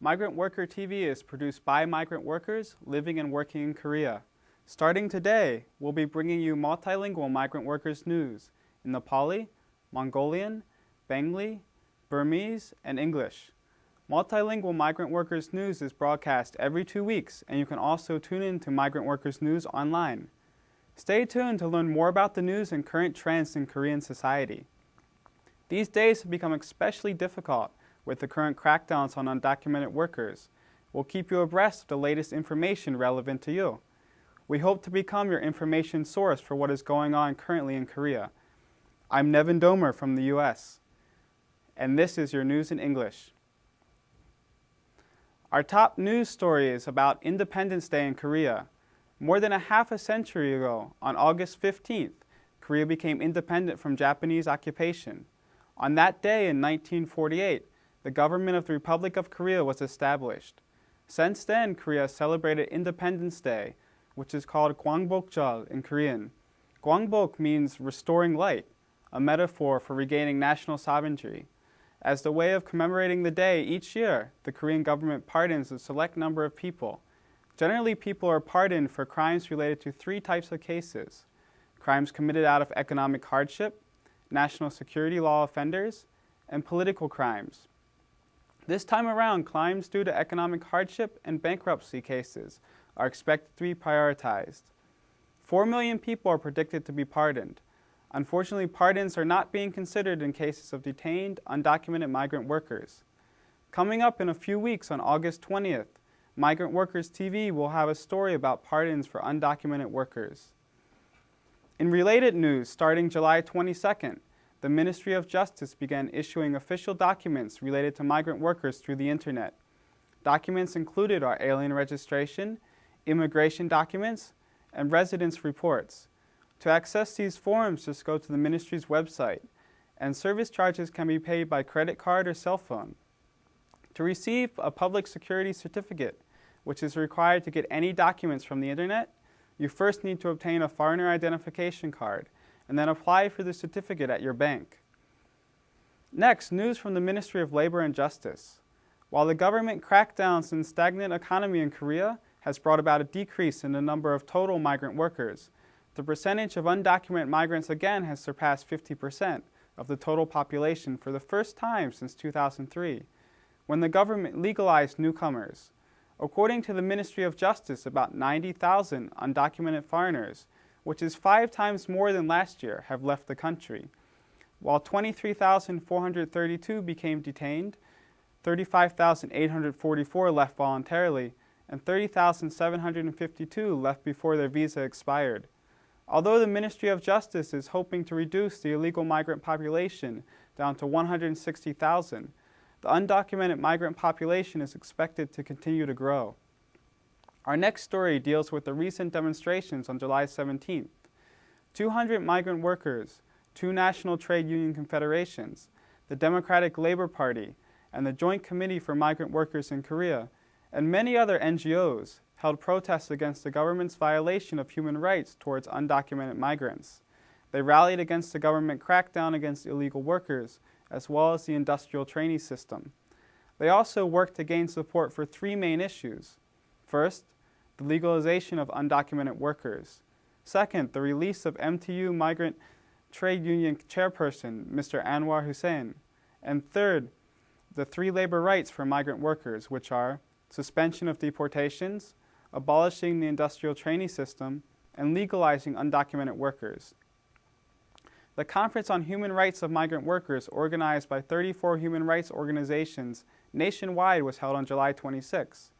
Migrant Worker TV is produced by migrant workers living and working in Korea. Starting today, we'll be bringing you multilingual migrant workers news in Nepali, Mongolian, Bengali, Burmese, and English. Multilingual migrant workers news is broadcast every 2 weeks, and you can also tune in to Migrant Workers News online. Stay tuned to learn more about the news and current trends in Korean society. These days have become especially difficult with the current crackdowns on undocumented workers. We'll keep you abreast of the latest information relevant to you. We hope to become your information source for what is going on currently in Korea. I'm Nevin Domer from the US, and this is your news in English. Our top news story is about Independence Day in Korea. More than a half a century ago, on August 15th, Korea became independent from Japanese occupation. On that day in 1948, the government of the Republic of Korea was established. Since then, Korea has celebrated Independence Day, which is called Gwangbokjeol in Korean. Gwangbok means restoring light, a metaphor for regaining national sovereignty. As the way of commemorating the day each year, the Korean government pardons a select number of people. Generally, people are pardoned for crimes related to 3 types of cases: crimes committed out of economic hardship, national security law offenders, and political crimes. This time around, crimes due to economic hardship and bankruptcy cases are expected to be prioritized. 4 million people are predicted to be pardoned. Unfortunately, pardons are not being considered in cases of detained, undocumented migrant workers. Coming up in a few weeks on August 20th, Migrant Workers TV will have a story about pardons for undocumented workers. In related news, starting July 22nd, the Ministry of Justice began issuing official documents related to migrant workers through the internet. Documents included are alien registration, immigration documents, and residence reports. To access these forms, just go to the ministry's website, and service charges can be paid by credit card or cell phone. To receive a public security certificate, which is required to get any documents from the internet, you first need to obtain a foreigner identification card, and then apply for the certificate at your bank. Next, news from the Ministry of Labor and Justice. While the government crackdowns and stagnant economy in Korea has brought about a decrease in the number of total migrant workers, the percentage of undocumented migrants again has surpassed 50% of the total population for the first time since 2003, when the government legalized newcomers. According to the Ministry of Justice, about 90,000 undocumented foreigners, which is 5 times more than last year, have left the country. While 23,432 became detained, 35,844 left voluntarily, and 30,752 left before their visa expired. Although the Ministry of Justice is hoping to reduce the illegal migrant population down to 160,000, the undocumented migrant population is expected to continue to grow. Our next story deals with the recent demonstrations on July 17th. 200 migrant workers, 2 national trade union confederations, the Democratic Labor Party, and the Joint Committee for Migrant Workers in Korea, and many other NGOs held protests against the government's violation of human rights towards undocumented migrants. They rallied against the government crackdown against illegal workers, as well as the industrial trainee system. They also worked to gain support for 3 main issues. First, the legalization of undocumented workers. Second, the release of MTU Migrant Trade Union Chairperson, Mr. Anwar Hussain. And third, the 3 labor rights for migrant workers, which are suspension of deportations, abolishing the industrial trainee system, and legalizing undocumented workers. The Conference on Human Rights of Migrant Workers, organized by 34 human rights organizations nationwide, was held on July 26.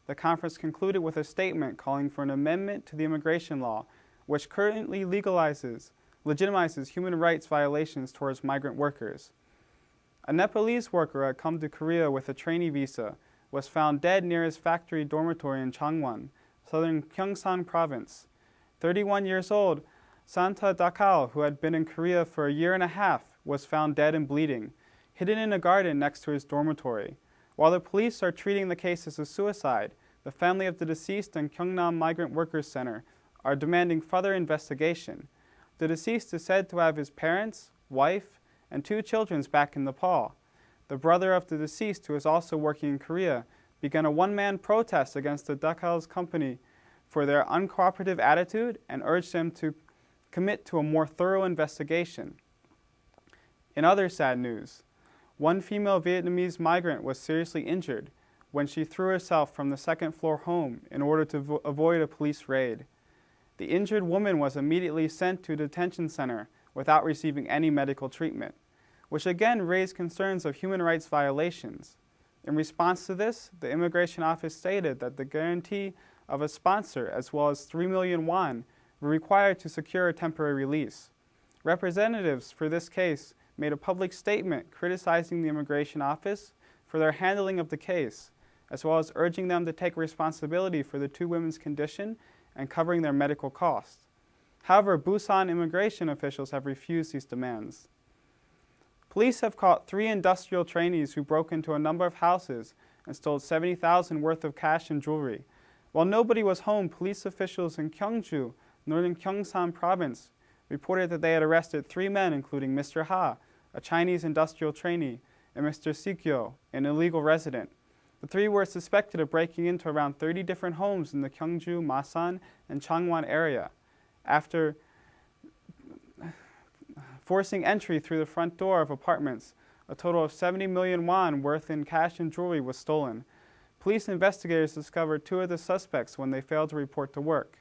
The conference concluded with a statement calling for an amendment to the immigration law, which currently legitimizes human rights violations towards migrant workers. A Nepalese worker who had come to Korea with a trainee visa was found dead near his factory dormitory in Changwon, southern Gyeongsang province. 31 years old, Santa Dakal, who had been in Korea for a year and a half, was found dead and bleeding, hidden in a garden next to his dormitory. While the police are treating the case as a suicide, the family of the deceased and Gyeongnam Migrant Workers Center are demanding further investigation. The deceased is said to have his parents, wife, and 2 children back in Nepal. The brother of the deceased, who is also working in Korea, began a one-man protest against the Dakhels company for their uncooperative attitude and urged them to commit to a more thorough investigation. In other sad news, one female Vietnamese migrant was seriously injured when she threw herself from the second-floor home in order to avoid a police raid. The injured woman was immediately sent to a detention center without receiving any medical treatment, which again raised concerns of human rights violations. In response to this, the Immigration Office stated that the guarantee of a sponsor as well as 3 million won were required to secure a temporary release. Representatives for this case made a public statement criticizing the Immigration Office for their handling of the case, as well as urging them to take responsibility for the two women's condition and covering their medical costs. However, Busan immigration officials have refused these demands. Police have caught 3 industrial trainees who broke into a number of houses and stole 70,000 worth of cash and jewelry. While nobody was home, police officials in Gyeongju, northern Gyeongsang province, reported that they had arrested 3 men, including Mr. Ha, a Chinese industrial trainee, and Mr. Sikyo, an illegal resident. The 3 were suspected of breaking into around 30 different homes in the Gyeongju, Masan, and Changwon area. After forcing entry through the front door of apartments, a total of 70 million won worth in cash and jewelry was stolen. Police investigators discovered 2 of the suspects when they failed to report to work.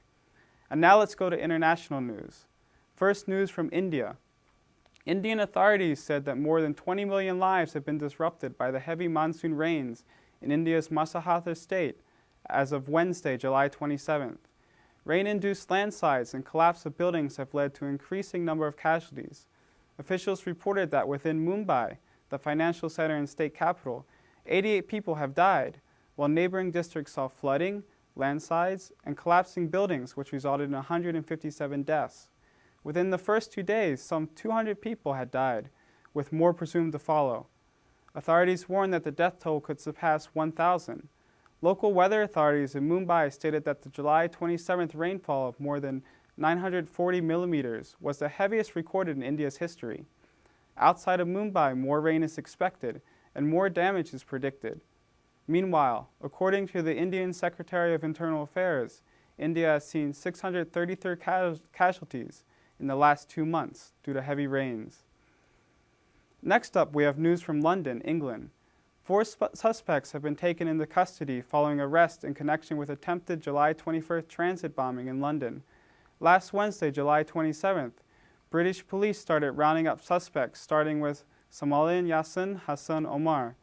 And now let's go to international news. First, news from India. Indian authorities said that more than 20 million lives have been disrupted by the heavy monsoon rains in India's Maharashtra state as of Wednesday, July 27th. Rain-induced landslides and collapse of buildings have led to an increasing number of casualties. Officials reported that within Mumbai, the financial center and state capital, 88 people have died, while neighboring districts saw flooding, landslides, and collapsing buildings, which resulted in 157 deaths. Within the first 2 days, some 200 people had died, with more presumed to follow. Authorities warned that the death toll could surpass 1,000. Local weather authorities in Mumbai stated that the July 27th rainfall of more than 940 millimeters was the heaviest recorded in India's history. Outside of Mumbai, more rain is expected, and more damage is predicted. Meanwhile, according to the Indian Secretary of Internal Affairs, India has seen 633 casualties in the last 2 months due to heavy rains. Next up, we have news from London, England. 4 suspects have been taken into custody following arrest in connection with attempted July 21st transit bombing in London. Last Wednesday, July 27th, British police started rounding up suspects, starting with Somalian Yasin Hassan Omar.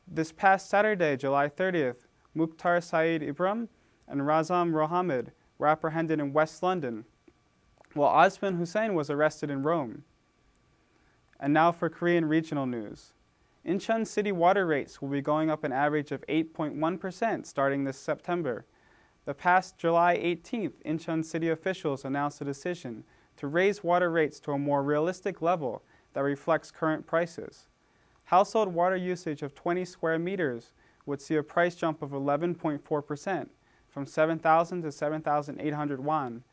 This past Saturday, July 30th, Mukhtar Saeed Ibrahim and Razam Mohammed were apprehended in West London, while Osman Hussein was arrested in Rome. And now for Korean regional news. Incheon city water rates will be going up an average of 8.1% starting this September. The past July 18th, Incheon city officials announced a decision to raise water rates to a more realistic level that reflects current prices. Household water usage of 20 square meters would see a price jump of 11.4%, from 7,000 to 7,800 won.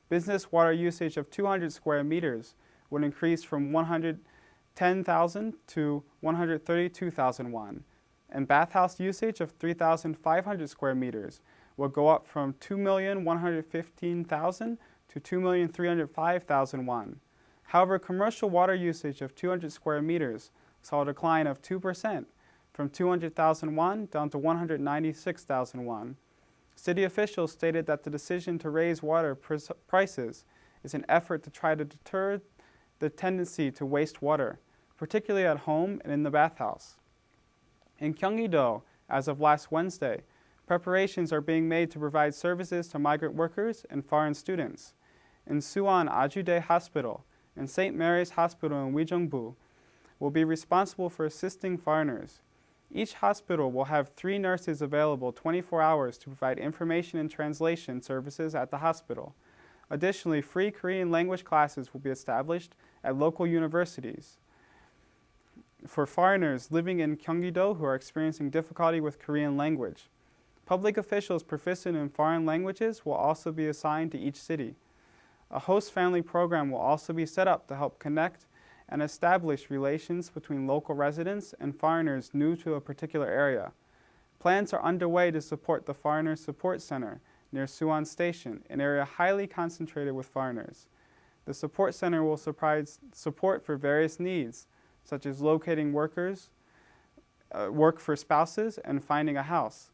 Business water usage of 200 square meters would increase from 110,000 to 132,000 won, and bathhouse usage of 3,500 square meters will go up from 2,115,000 to 2,305,000 won. However, commercial water usage of 200 square meters saw a decline of 2%, from 200,000 won down to 196,000 won. City officials stated that the decision to raise water prices is an effort to try to deter the tendency to waste water, particularly at home and in the bathhouse. In Gyeonggi-do, as of last Wednesday, preparations are being made to provide services to migrant workers and foreign students. In Suwon Ajudae Hospital and St. Mary's Hospital in Uijeongbu will be responsible for assisting foreigners. Each hospital will have 3 nurses available 24 hours to provide information and translation services at the hospital. Additionally, free Korean language classes will be established at local universities for foreigners living in Gyeonggi-do who are experiencing difficulty with Korean language. Public officials proficient in foreign languages will also be assigned to each city. A host family program will also be set up to help connect and establish relations between local residents and foreigners new to a particular area. Plans are underway to support the Foreigner Support Center near Suwon Station, an area highly concentrated with foreigners. The support center will provide support for various needs, such as locating workers, work for spouses, and finding a house.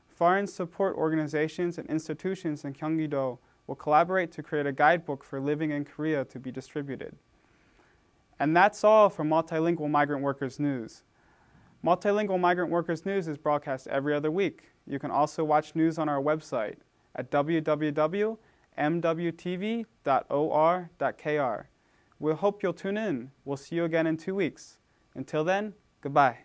Foreign support organizations and institutions in Gyeonggi-do will collaborate to create a guidebook for living in Korea to be distributed. And that's all for Multilingual Migrant Workers News. Multilingual Migrant Workers News is broadcast every other week. You can also watch news on our website at www.mwtv.or.kr. We hope you'll tune in. We'll see you again in 2 weeks. Until then, goodbye.